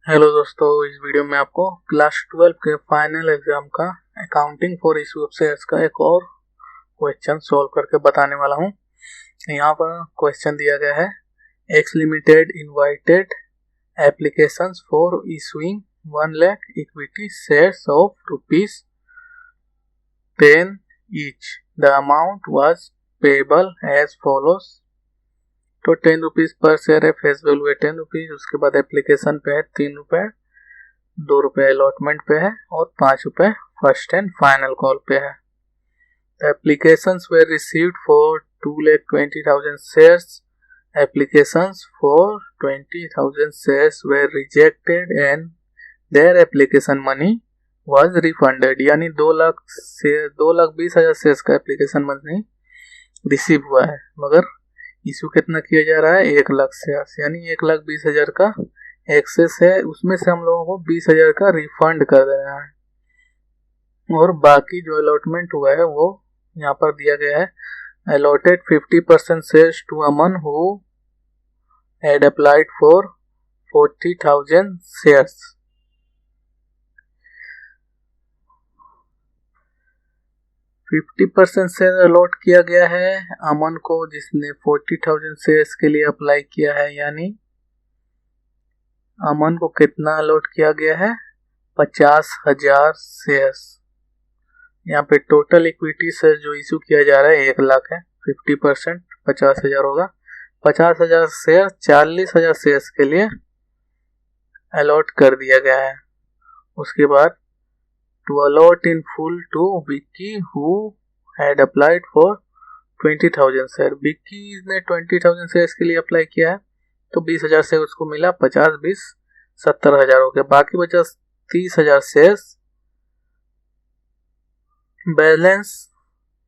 Hello दोस्तों, इस video में आपको क्लास 12 के फाइनल एग्जाम का accounting for issue of shares का एक और क्वेश्चन सॉल्व करके बताने वाला हूं। यहाँ पर क्वेश्चन दिया गया है, x limited invited applications for issuing 1 lakh equity shares of ₹10 each. The amount was payable as follows. तो 10 रुपीज पर शेयर है, फेस वैल्यू है 10 रुपीज। उसके बाद एप्लीकेशन पे है 3 रुपए, 2 रुपए अलॉटमेंट पे है और 5 रुपए फर्स्ट एंड फाइनल कॉल पे है। The applications were received for 2,20,000 shares. Applications for 20,000 shares were rejected and their application money was refunded. यानी 2,20,000 शेयर्स का एप्लीकेशन मनी रिसीव हुआ है, मगर इशू कितना किया जा रहा है 1 लाख शेयर्स, यानी 1,20,000 का एक्सेस है, उसमें से हम लोगों को 20,000 का रिफंड कर देना है। और बाकी जो अलॉटमेंट हुआ है वो यहाँ पर दिया गया है, allotted 50% shares to Aman who had applied for 40,000 shares. %50 share allot किया गया है अमन को, जिसने 40,000 शेयर्स के लिए अप्लाई किया है। यानी अमन को कितना अलॉट किया गया है 50,000 शेयर्स। यहाँ पे टोटल इक्विटी शेयर जो इशू किया जा रहा है 1 लाख है, 50% 50,000 होगा। 50,000 शेयर 40,000 शेयर्स के लिए अलॉट कर दिया गया है। उसके बाद to allot in full to Vicky who had applied for 20,000 share. Vicky ने 20,000 शेयर्स के लिए अप्लाई किया है, तो 20,000 शेयर उसको मिला, 50 20 70,000 हो गया। बाकी बचा 30,000 shares. Balance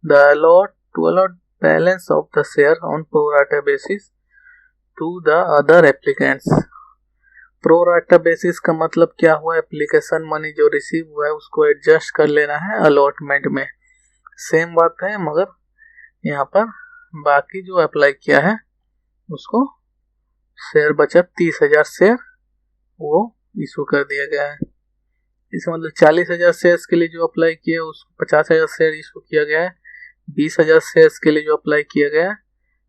the allot to allot balance of the share on pro rata basis to the other applicants. Pro rata basis का मतलब क्या हुआ, एप्लीकेशन मनी जो रिसीव हुआ है उसको एडजस्ट कर लेना है अलॉटमेंट में। सेम बात है, मगर यहाँ पर बाकी जो अप्लाई किया है उसको शेयर बचा 30,000 शेयर, वो इशू कर दिया गया है। इसका मतलब 40,000 शेयर्स के लिए जो अप्लाई किया उसको 50,000 शेयर इशू किया गया है। 20,000 शेयर्स के लिए जो अप्लाई किया गया है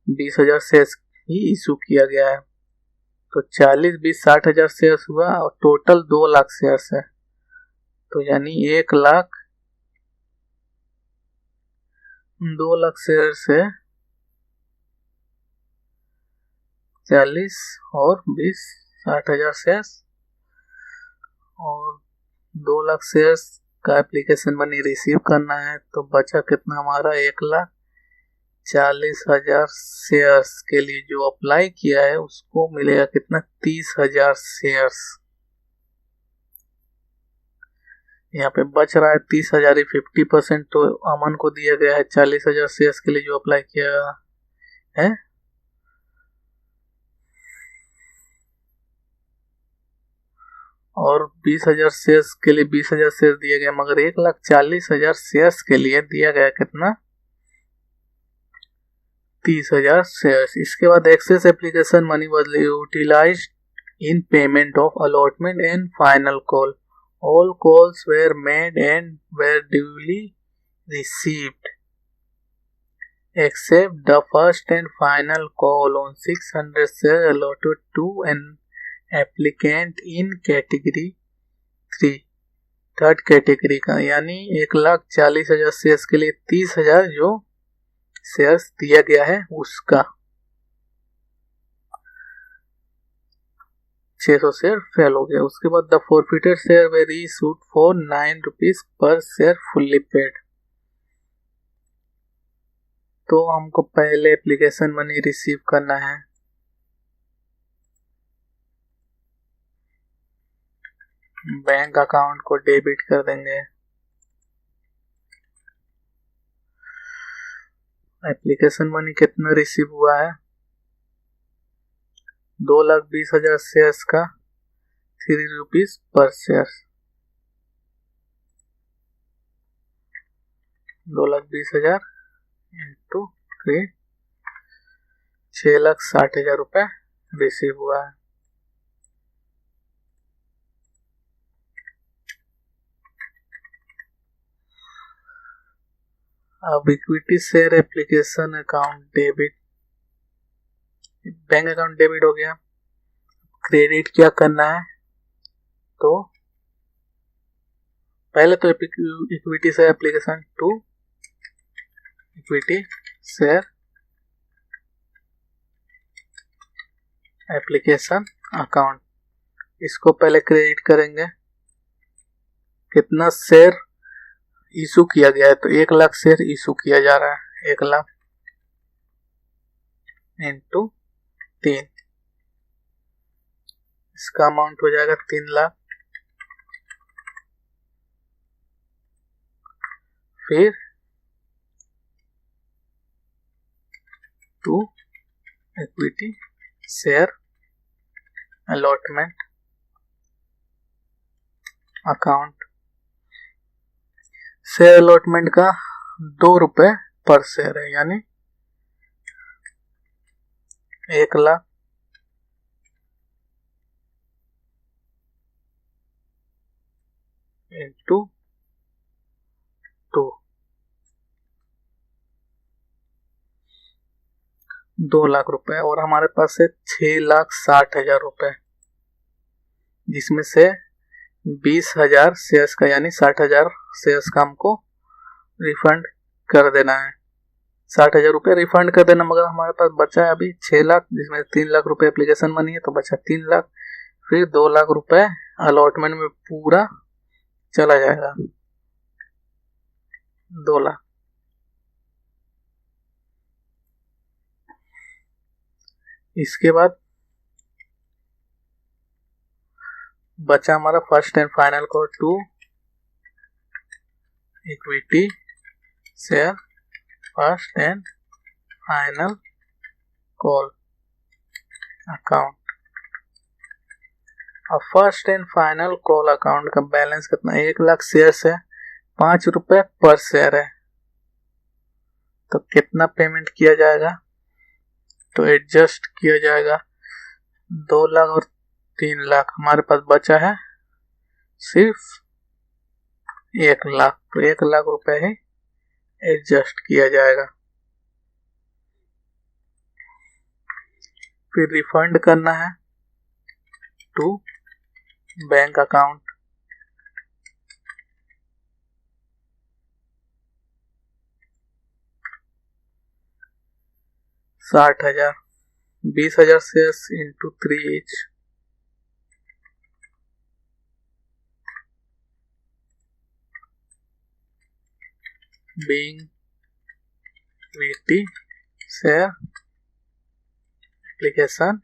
20,000 शेयर्स ही इशू किया गया है। तो 40 20 60,000 शेयर्स हुआ और टोटल 2 लाख शेयर्स है। तो यानी 1 लाख 2 लाख शेयर से 40 और 20 60,000 शेयर्स और 2 लाख शेयर्स का एप्लीकेशन मनी रिसीव करना है। तो बचा कितना हमारा 1,40,000 शेयर्स के लिए जो अप्लाई किया है उसको मिलेगा कितना 30,000 शेयर्स। यहाँ पे बच रहा है 30,000 ही 50% तो अमन को दिया गया है 40,000 शेयर्स के लिए जो अप्लाई किया है। और 20,000 शेयर्स के लिए 20,000 शेयर दिए गए, मगर 1,40,000 शेयर्स के लिए दिया गया कितना 30,000 शेयर्स। इसके बाद excess application money was utilised in payment of allotment and final call. All calls were made and were duly received except the first and final call on 600 shares allotted to an applicant in category 3 third category का। यानी 1,40,000 shares के लिए 30,000 जो shares दिया गया है उसका 600 share fail हो गया। उसके बाद the forfeited share were issued for 9 rupees per share fully paid. तो हमको पहले एप्लीकेशन मनी रिसीव करना है। बैंक अकाउंट को डेबिट कर देंगे। एप्लीकेशन मनी कितना रिसीव हुआ है 2,20,000 शेयर्स का 3 रुपीज पर शेयर। 2,20,000 इंटू 3 6,60,000 रुपए रिसीव हुआ है। अब equity share application account debit, bank account debit हो गया। क्रेडिट क्या करना है, तो पहले तो equity share application to equity share application account, इसको पहले क्रेडिट करेंगे। कितना शेयर इशू किया गया है, तो 1,00,000 शेयर इशू किया जा रहा है। 1,00,000 इंटू 3, इसका अमाउंट हो जाएगा 3,00,000। फिर to equity share allotment account, share allotment का 2 रुपए पर शेयर है, यानी 1,00,000 इंटू 2, 2,00,000 रुपए। और हमारे पास है 6,60,000 रुपए, जिसमें से 20,000 शेयर्स का यानी 60,000 शेयर्स का हमको रिफंड कर देना है। 60,000 रुपये रिफंड कर देना, मगर हमारे पास बचा है अभी 6,00,000, जिसमें 3,00,000 रुपए एप्लीकेशन मनी है, तो बचा 3,00,000। फिर 2,00,000 रुपए अलॉटमेंट में पूरा चला जाएगा, 2,00,000। इसके बाद बचा हमारा first and final call to equity share first and final call account. अब first and final call account का बैलेंस कितना है, 1,00,000 शेयर्स है, 5 रुपए पर शेयर है, तो कितना पेमेंट किया जाएगा, तो एडजस्ट किया जाएगा। 2,00,000 और 3,00,000, हमारे पास बचा है सिर्फ 1,00,000, तो 1,00,000 रुपए ही एडजस्ट किया जाएगा। फिर रिफंड करना है to bank account, $60,000, 20,000 shares into 3 each, being VT share application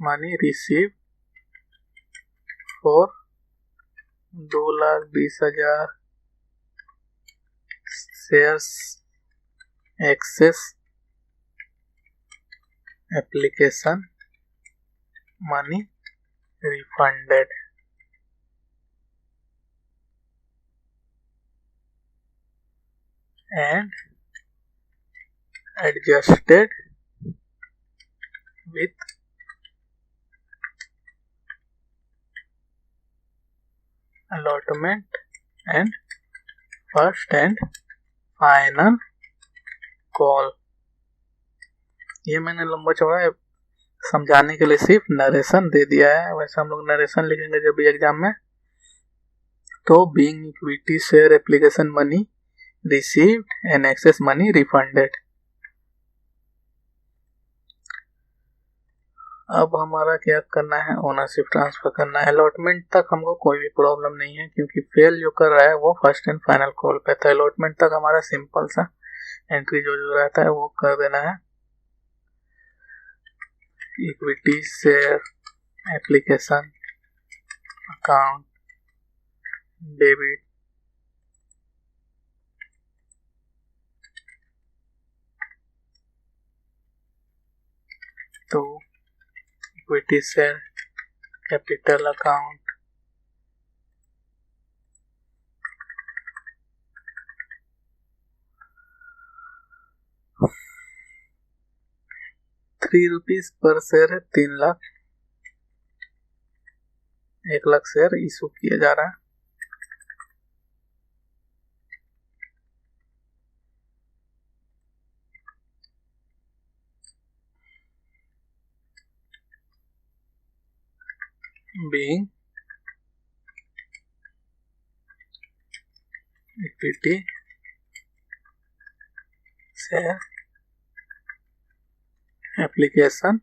money received for 2,20,000 shares access application money refunded and adjusted with allotment and first and final call। ये मैंने लंबा चौड़ा समझाने के लिए सिर्फ नरेशन दे दिया है, वैसे हम लोग नरेशन लिखेंगे जब भी एग्जाम में। तो being equity share application money received and excess money refunded. अब हमारा क्या करना है, ओनरशिप ट्रांसफर करना है। अलॉटमेंट तक हमको कोई भी प्रॉब्लम नहीं है, क्योंकि फेल जो कर रहा है वो फर्स्ट एंड फाइनल कॉल पे था। अलॉटमेंट तक हमारा सिंपल सा एंट्री जो जो रहता है वो कर देना है। Equity share application account debit तो इक्विटी शेयर कैपिटल अकाउंट ₹3 पर शेयर है, 3,00,000, 1,00,000 शेयर इशू किया जा रहा है। being equity share application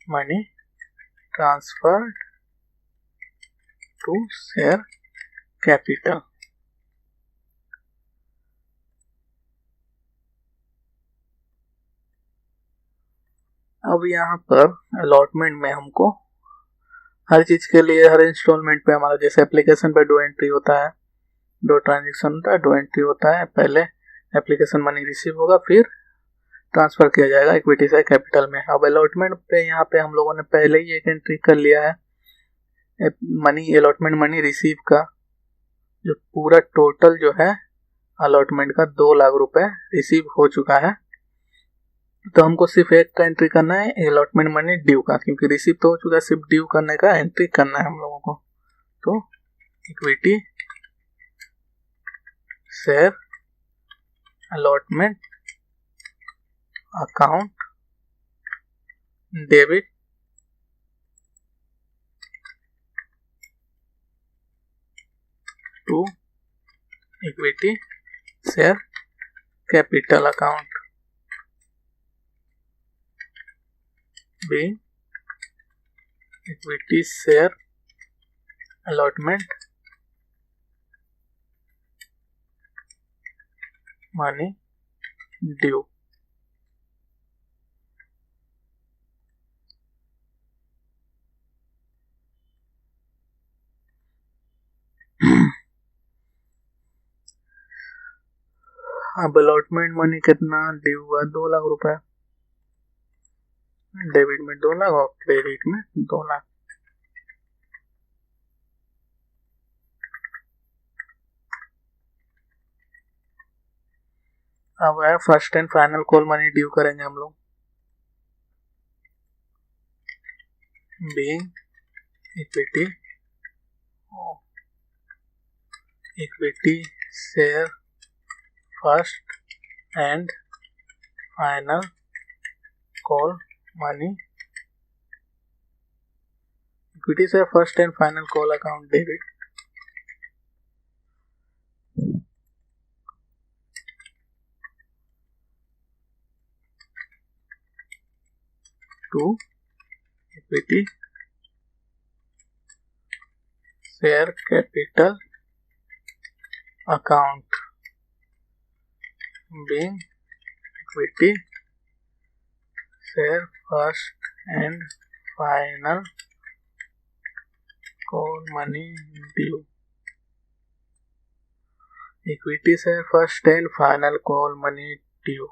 money transferred to share capital। अब यहाँ पर अलॉटमेंट में हमको हर चीज के लिए हर इंस्टॉलमेंट पे हमारा जैसे एप्लीकेशन पे 2 एंट्री होता है, 2 ट्रांजेक्शन होता है, 2 एंट्री होता है। पहले एप्लीकेशन मनी रिसीव होगा, फिर ट्रांसफर किया जाएगा इक्विटी से कैपिटल में। अब अलॉटमेंट पे यहाँ पे हम लोगों ने पहले ही एक एंट्री कर लिया है मनी अलॉटमेंट मनी रिसीव का, जो पूरा टोटल जो है अलॉटमेंट का 2 लाख रुपए रिसीव हो चुका है। तो हमको सिर्फ एक का एंट्री करना है अलॉटमेंट मनी ड्यू का, क्योंकि रिसीव तो हो चुका है, सिर्फ ड्यू करने का एंट्री करना है हम लोगों को। तो equity share allotment account debit to equity share capital account being equity share allotment money due। अब अलॉटमेंट मनी कितना ड्यू हुआ, 2 लाख रुपए। डेबिट में 2 लाख और क्रेडिट में 2 लाख। अब है first and final call money due करेंगे हम लोग। Being equity share first and final call money equity से first and final call account debit to equity share capital account being equity share first and final call money due. Equity share first and final call money due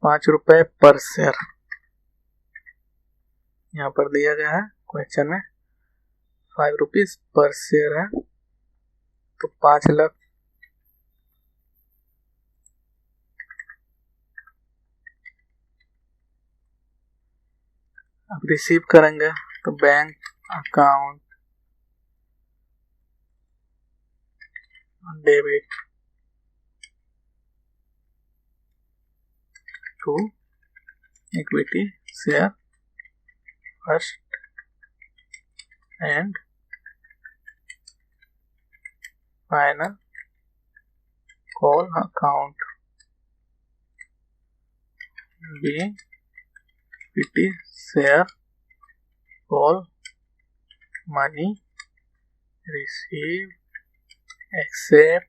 5 रुपए पर share यहाँ पर दिया गया है question में। 5 rupees per share है, तो 5 लाख अब रिसीव करेंगे तो bank account debit to equity share first and final call account being equity share call money received except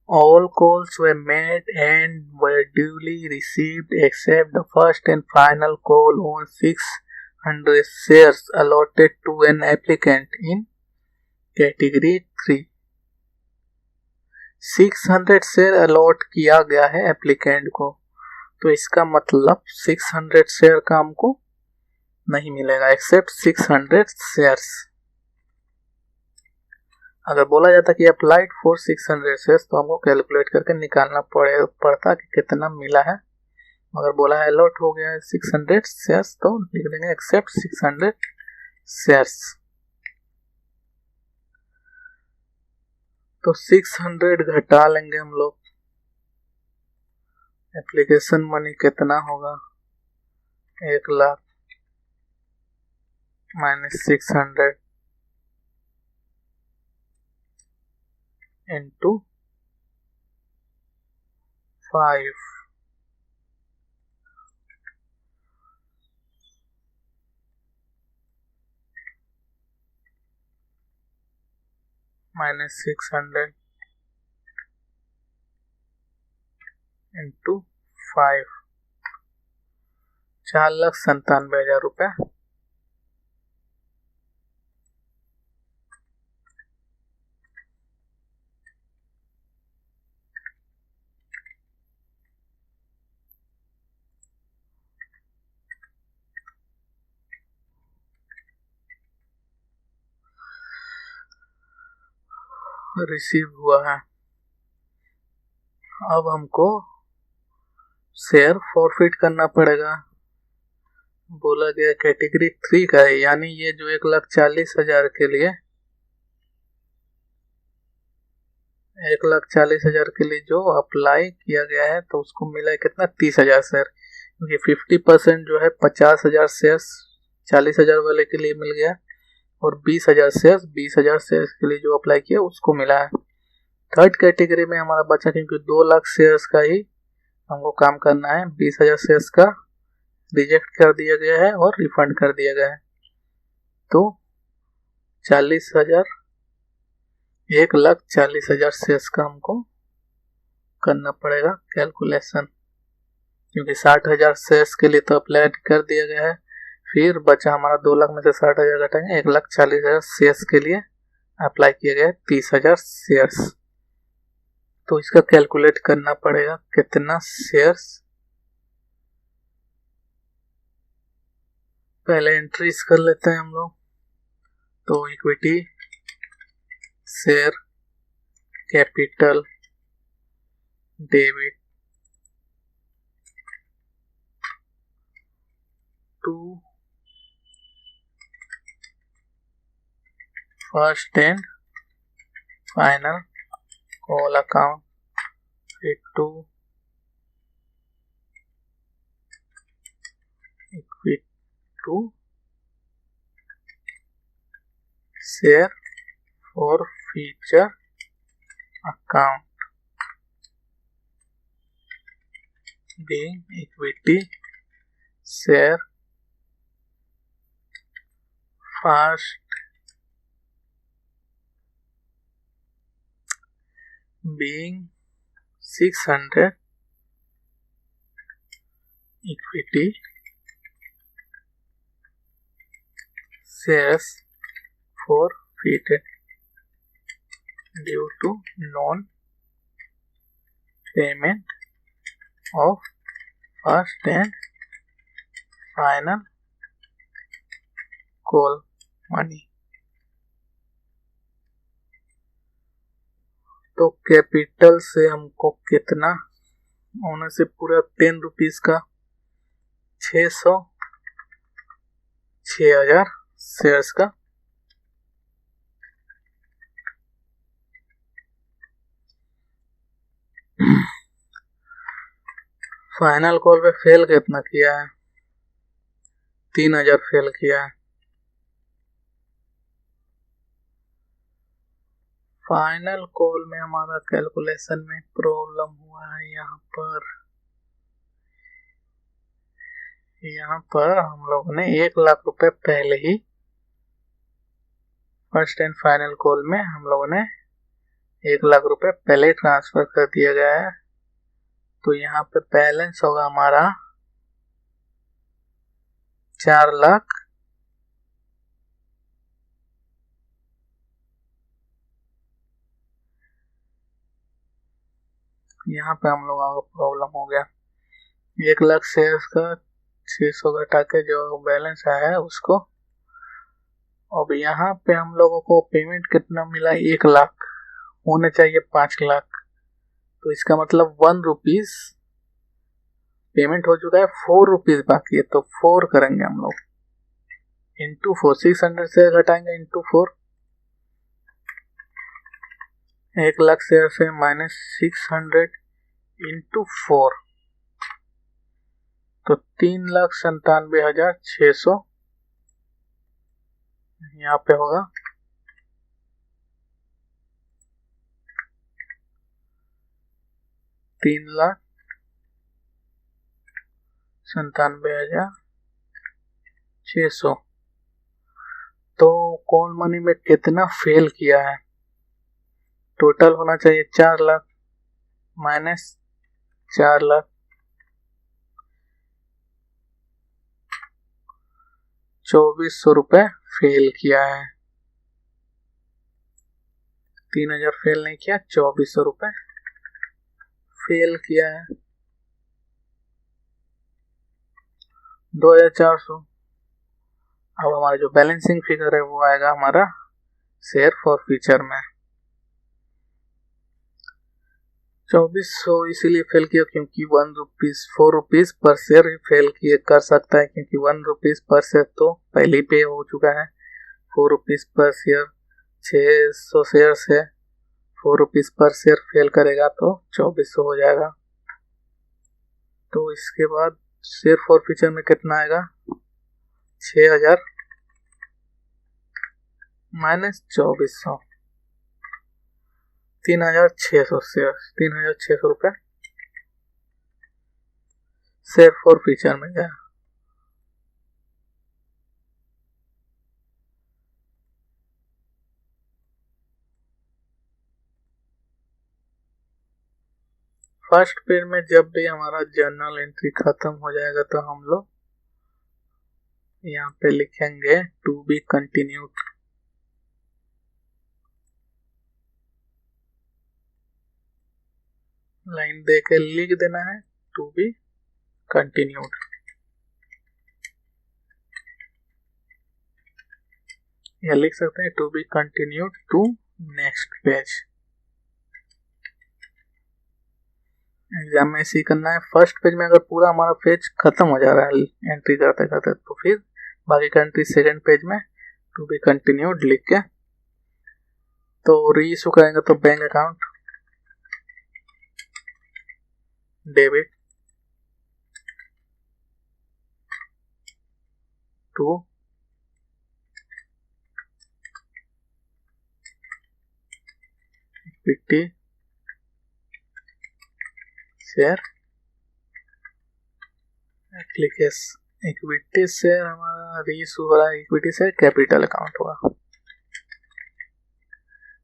all calls were made and were duly received except the first and final call on 600 shares allotted to an applicant in category 3। 600 share allot किया गया है applicant को, तो इसका मतलब 600 share का हमको नहीं मिलेगा एक्सेप्ट 600 शेयर्स। अगर बोला जाता कि अप्लाइड फॉर 600 शेयर्स तो हमको कैलकुलेट करके निकालना पड़ता कि कितना मिला है। अगर बोला है अलॉट हो गया है 600 शेयर्स तो लिख देंगे एक्सेप्ट 600 शेयर्स। तो 600 घटा लेंगे हम लोग। एप्लीकेशन मनी कितना होगा, 1,00,000 माइनस 600 इंटू 5 माइनस 600 इंटू 5, 4,97,000 रुपये। रिसीव हुआ है। अब हमको शेयर फॉरफिट करना पड़ेगा। बोला गया कैटेगरी 3 का है, यानी ये जो 1,40,000 के लिए 1,40,000 के लिए जो अप्लाई किया गया है तो उसको मिला है कितना, 30,000 शेयर। क्योंकि 50% जो है 50,000 शेयर 40,000 वाले के लिए मिल गया और 20,000 शेयर 20,000 शेयर के लिए जो अप्लाई किया उसको मिला है। थर्ड कैटेगरी में हमारा बचा, क्योंकि 2 लाख शेयर्स का ही हमको काम करना है, 20,000 शेयर्स का रिजेक्ट कर दिया गया है और रिफंड कर दिया गया है। तो 40,000 1,40,000 शेयर्स का हमको करना पड़ेगा कैलकुलेशन, क्योंकि 60,000 शेयर्स के लिए तो अप्लाई कर दिया गया है। फिर बचा हमारा 2 लाख में से 60,000 घटाएंगे, 1,40,000 शेयर्स के लिए अप्लाई किया गया है 30,000 शेयर्स। तो इसका कैलकुलेट करना पड़ेगा कितना शेयर्स। पहले एंट्रीज कर लेते हैं हम लोग। तो equity, share capital, debit to first and final call account, फिर to equity to share for future account, being equity share first being 600 equity shares forfeited due to non payment of first and final call money। तो capital से हमको कितना होने से पूरा 10 rupees का 6,000 shares का फाइनल कॉल पे फेल कितना किया है, 3,000 फेल किया है। फाइनल कॉल में हमारा कैलकुलेशन में प्रॉब्लम हुआ है। यहाँ पर हम लोग ने 1,00,000 रुपए पहले ही फर्स्ट एंड फाइनल कॉल में हम लोगों ने 1,00,000 रुपए पहले ही ट्रांसफर कर दिया गया है। तो यहाँ पे बैलेंस होगा हमारा 4,00,000 यहाँ पे हम लोगों को प्रॉब्लम हो गया। 1,00,000 शेयर्स का 600 घटा के जो बैलेंस आया है उसको, अब यहाँ पे हम लोगों को पेमेंट कितना मिला, 1,00,000 होने चाहिए 5,00,000। तो इसका मतलब 1 रुपीज पेमेंट हो चुका है, 4 रुपीज बाकी है। तो 4 करेंगे हम लोग इंटू 4, 600 से घटाएंगे इंटू 4, 1,00,000 शेयर से -600 इंटू 4 तो 3,97,600 यहाँ पे होगा। 3,97,600 तो कॉल मनी में कितना फेल किया है? टोटल होना चाहिए 4 लाख माइनस 4 लाख 2,400 रुपए फेल किया है। 3,000 फेल नहीं किया, 2,400 रुपए फेल किया है। 2,400। अब हमारा जो बैलेंसिंग फिगर है वो आएगा हमारा शेयर फॉर फ्यूचर में। 2,400 इसीलिए फेल किया क्योंकि 1 रुपीज 4 रुपीज पर शेयर ही फेल किए कर सकता है, क्योंकि 1 रुपीज पर शेयर तो पहले ही पे हो चुका है। 4 रुपीज पर शेयर 600 शेयर से 4 रुपीज पर शेयर फेल करेगा तो 2,400 हो जाएगा। तो इसके बाद शेयर फॉर फ्यूचर में कितना आएगा? 6,000 माइनस 2,400 3,600 शेयर 3,600 रुपए शेयर फॉर फ्यूचर में गया। फर्स्ट पेज में जब भी हमारा जर्नल एंट्री खत्म हो जाएगा तो हम लोग यहाँ पे लिखेंगे टू बी कंटिन्यूड। लाइन दे के लिख देना है टू बी कंटिन्यूड। या लिख सकते हैं to be continued to next page. Exam में इसी करना है। फर्स्ट पेज में अगर पूरा हमारा पेज खत्म हो जा रहा है एंट्री करते करते तो फिर बाकी का एंट्री सेकेंड पेज में टू बी कंटिन्यूड लिख के तो रीइशू करेंगे तो bank account debit to equity share application. Equity share हमारा रीइशू हो रहा है, इक्विटी शेयर कैपिटल अकाउंट होगा।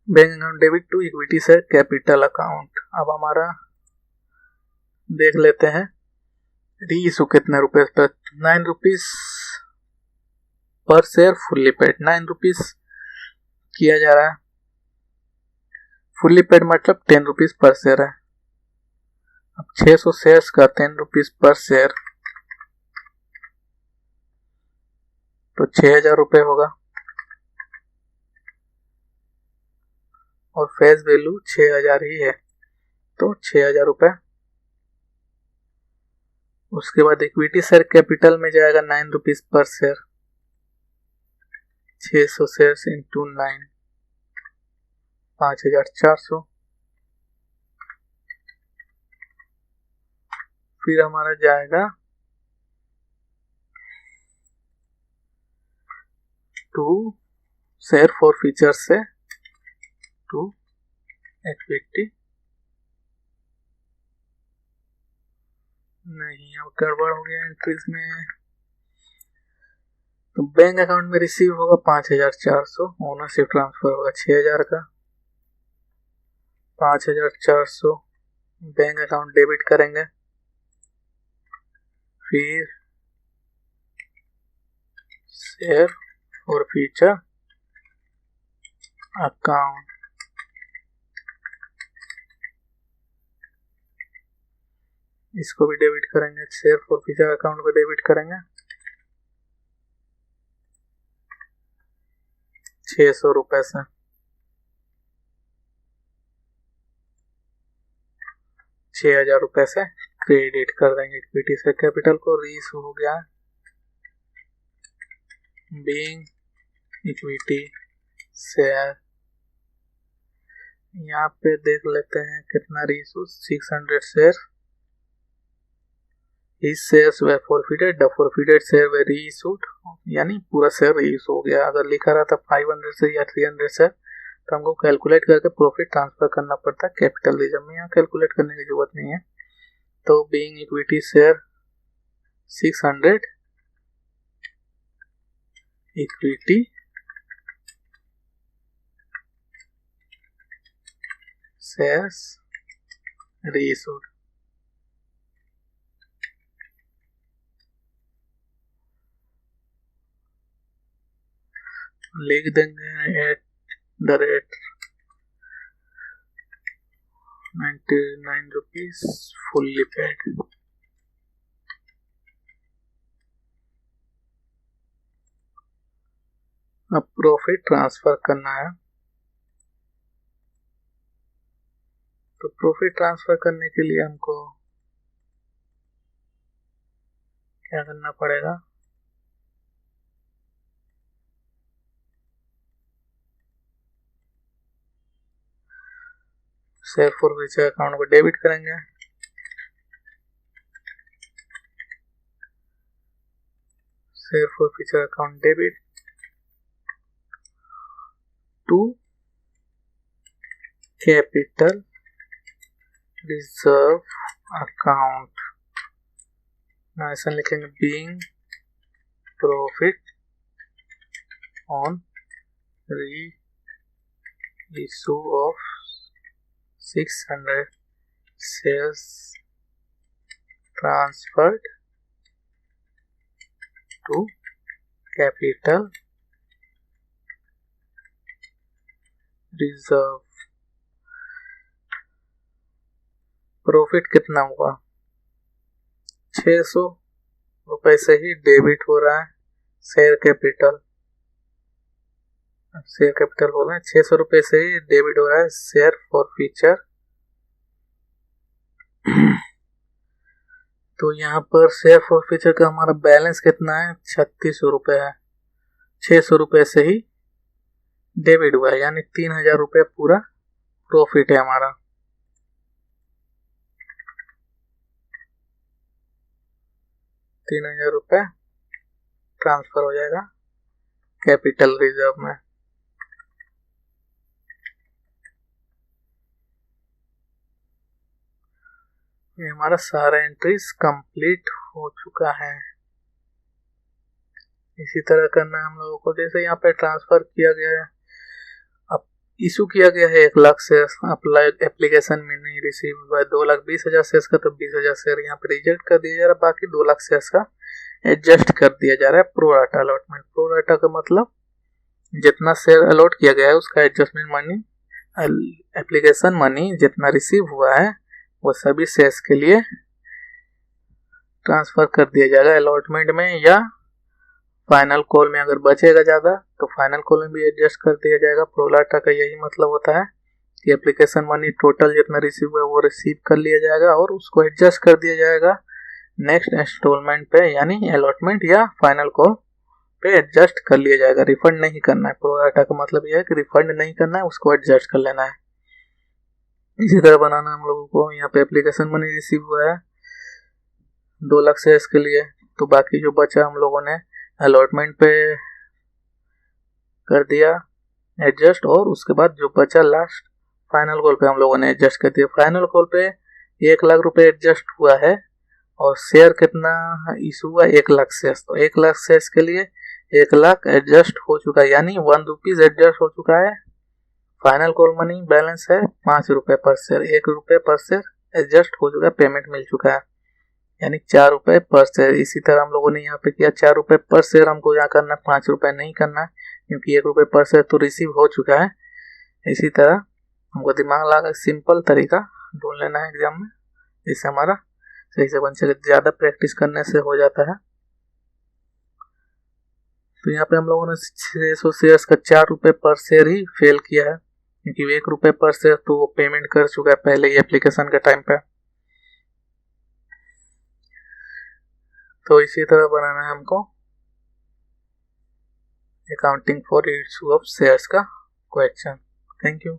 Bank account debit to equity share capital account. अब हमारा देख लेते हैं रीइशू कितने रुपए पर। 9 rupees per share fully paid 9 rupees किया जा रहा है। फुल्ली पेड मतलब 10 रुपीज पर शेयर है। अब 600 शेयर्स का 10 रुपीज पर शेयर तो 6,000 रुपए होगा और फेस वैल्यू 6,000 ही है तो 6,000 रुपए। उसके बाद इक्विटी शेयर कैपिटल में जाएगा 9 rupees per share. 600 shares into 9 5,400। फिर हमारा जाएगा टू शेयर फॉर फ्यूचर से टू इक्विटी। नहीं, अब गड़बड़ हो गया एंट्रीज में। तो बैंक अकाउंट में रिसीव होगा 5,400, ओनरशिप ट्रांसफर होगा 6,000 का। 5,400 बैंक अकाउंट डेबिट करेंगे। फिर शेयर फॉर फ्यूचर अकाउंट इसको भी डेबिट करेंगे। शेयर फॉर फ्यूचर अकाउंट को डेबिट करेंगे 600 रुपए से। 6,000 रुपए से क्रेडिट कर देंगे इक्विटी से कैपिटल को। रीइशू हो गया बीइंग इक्विटी शेयर यहाँ पे देख लेते हैं कितना reissue 600 share. His shares were forfeited, the forfeited share were reissued, यानी पूरा शेयर रीइशू हो गया। अगर लिखा रहता 500 शेयर या 300 शेयर तो हमको कैलकुलेट करके प्रॉफिट ट्रांसफर करना पड़ता कैपिटल रिजर्व में। यहाँ कैलकुलेट करने की जरूरत नहीं है। तो being equity share 600 equity shares reissued. लिख देंगे at the rate 99 rupees fully paid. अब प्रॉफिट ट्रांसफर करना है। तो प्रॉफिट ट्रांसफर करने के लिए हमको क्या करना पड़ेगा, शेयर फॉरफीचर अकाउंट को डेबिट करेंगे। Share forfeiture account debit to capital reserve account. ना ऐसा लिखेंगे being profit on reissue of 600 shares transferred to capital reserve। Profit कितना हुआ, 600 रुपए से ही डेबिट हो रहा है शेयर कैपिटल बोल रहे हैं। 600 रुपए से ही डेबिट हो रहा है शेयर फॉरफीचर। तो यहाँ पर शेयर फॉरफीचर का हमारा बैलेंस कितना है, 3600 रुपए है। 600 रुपए से ही डेबिट हुआ है, यानी 3000 रुपए पूरा प्रॉफिट है हमारा। ₹3000 ट्रांसफर हो जाएगा कैपिटल रिजर्व में। ये हमारा सारा एंट्रीज कंप्लीट हो चुका है। इसी तरह करना है हम लोगों को। जैसे यहाँ पे ट्रांसफर किया गया है, अब इशू किया गया है 1 लाख शेयर, अप्लाई एप्लीकेशन में नहीं रिसीव हुआ है 2,20,000 शेयर का, तो 20,000 शेयर यहाँ पे रिजेक्ट कर दिया जा रहा है। बाकी 2 लाख शेयर का एडजस्ट कर दिया जा रहा है pro rata allotment. Pro rata का मतलब जितना शेयर अलॉट किया गया है उसका एडजस्टमेंट मनी, एप्लीकेशन मनी जितना रिसीव हुआ है वो सभी शेयर्स के लिए ट्रांसफर कर दिया जाएगा अलॉटमेंट में, या फाइनल कॉल में अगर बचेगा ज़्यादा तो फाइनल कॉल में भी एडजस्ट कर दिया जाएगा। प्रोलाटा का यही मतलब होता है कि एप्लीकेशन मनी टोटल जितना रिसीव हुआ है वो रिसीव कर लिया जाएगा और उसको एडजस्ट कर दिया जाएगा नेक्स्ट इंस्टॉलमेंट पे, यानी अलॉटमेंट या फाइनल कॉल पे एडजस्ट कर लिया जाएगा। रिफंड नहीं करना है। प्रोलाटा का मतलब यह है कि रिफंड नहीं करना है, उसको एडजस्ट कर लेना है। इसी तरह बनाना हम लोगों को। यहाँ पे एप्लीकेशन मनी रिसीव हुआ है 2 लाख शेयर्स के लिए, तो बाकी जो बचा हम लोगों ने अलॉटमेंट पे कर दिया एडजस्ट, और उसके बाद जो बचा लास्ट फाइनल कॉल पे हम लोगों ने एडजस्ट कर दिया। फाइनल कॉल पे 1 लाख रुपए एडजस्ट हुआ है और शेयर कितना इशू हुआ, 1 लाख शेयर्स। तो 1 लाख शेयर्स के लिए 1 लाख एडजस्ट हो चुका है, यानी 1 रुपीज एडजस्ट हो चुका है। फाइनल कॉल मनी बैलेंस है 5 रुपए पर शेयर, 1 रुपए पर शेयर एडजस्ट हो चुका है, पेमेंट मिल चुका है, यानी 4 रुपए पर शेयर। इसी तरह हम लोगों ने यहाँ पे किया 4 रुपए पर शेयर हमको यहाँ करना है, 5 रुपए नहीं करना है, क्योंकि 1 रुपए पर शेयर तो रिसीव हो चुका है। इसी तरह हमको दिमाग लगा सिंपल तरीका ढूंढ लेना है एग्जाम में, जिससे हमारा सही से बन सके। ज़्यादा प्रैक्टिस करने से हो जाता है। तो यहाँ पे हम लोगों ने 600 शेयर्स का 4 रुपए पर शेयर ही फेल किया है, क्योंकि 1 रुपए पर शेयर तो वो पेमेंट कर चुका है पहले ही एप्लीकेशन के टाइम पे। तो इसी तरह बनाना है हमको accounting for issue of shares का क्वेश्चन। Thank you.